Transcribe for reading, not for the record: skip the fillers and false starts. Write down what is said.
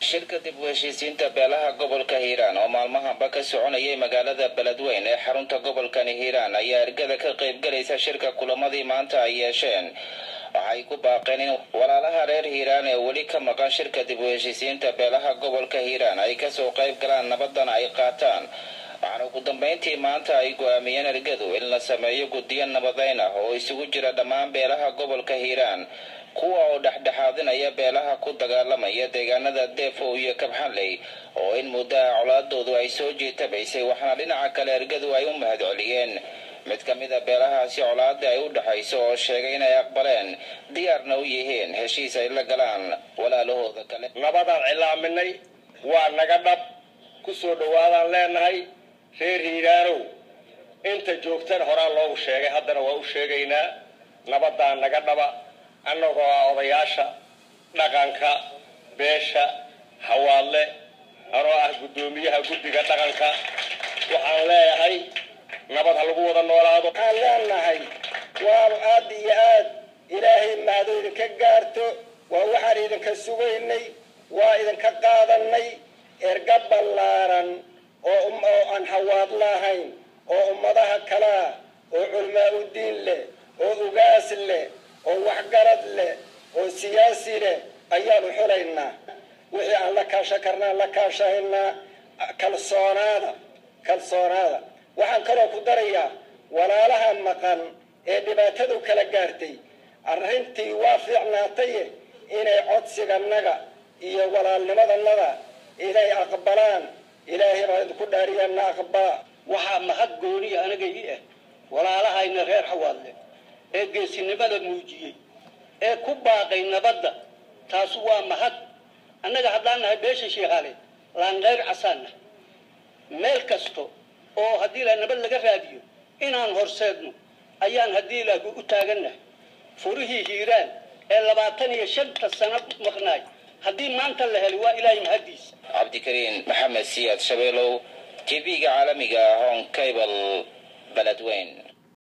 shirka dib u heshiisiinta beelaha gobolka Hiiraan oo maalmahanba ka soconayay magaalada Beledweyne ee xarunta gobolka Hiiraan ayaa ergada ka qayb galaysa shirka kulamadii maanta ay yeesheen waxay ku baaqeen in walaalaha reer Hiiraan ee wali ka maqan shirka dib u heshiisiinta beelaha gobolka Hiiraan ay ka soo qayb galaan nabadana ay qaataan waxaana ugu dambeyntii maanta ay go'aamiyeen ergadu in la sameeyo guddiyo nabadeyn ah oo isugu jira dhammaan beelaha gobolka Hiiraan kuwa oo dhexdhexaadinaya beelaha ku dagaalamaya deegaanada Deefo iyo Kabxanley oo in muddo colaadoodu ay soo jiitabaysay waxaana dhinaca kale ergadu ay u mahadceliyeen mid ka mid ah beelahaasi colaadda ay u dhaxayso oo sheegay inay aqbaleen diyaarna u yihiin heshiis ay la galaan walaalahooda kale nabadaan cilaaminay waa naga dhab ku soo dhawaadaan leenahay reer Hiiraanow inta joogtan horaan loogu sheegay haddana waa u sheegaynaa nabadaan naga dhaba annagoo odayaasha dhaqanka beesha hawaale anoo ah gudoomiyaha guddiga dhaqanka waxaan leeyahay nabad ha lagu wada noolaado waxaan leenahay waa aad iyo aad ilaahay mahad idinka gaarto waa waxaan idinka sugaynay waa idinka qaadanay erga ballaaran oo aan hawaad lahayn oo ummadaha kala oo culmaa u diin leh oo ugaas leh oo waxgarad leh oo siyaasi leh ayaanu xulaynaa wixii aan la kaashan karnaa la kaashaynaa kalsoonaada waxaan kaloo ku darayaa walaalaha maqan ee dhibaatadu kala gaartay arrintii waa fiicnaatay inay codsiganaga iyo walaalnimadanaga inay aqbalaan ilaahay baa ku dhaariyana aqbala waxaa mahad gooniya anaga ii ah walaalahayna reer xawaadle ee geesinimada muujiyay ee ku baaqay nabadda taasu waa mahad annaga haddaan nahay beesha sheekhaale laan qeyr casaana meel kasto oo haddii la nabad laga raadiyo inaan horseedno ayaan haddii la u taaganahay furihii Hiiraan ee 25 sano maqnaay haddii maanta la helo waa ilaahay mahadiis Cabdikariin Maxamed Siyaad Shabeelow TV-ga caalamiga ah on cable Beledweyne.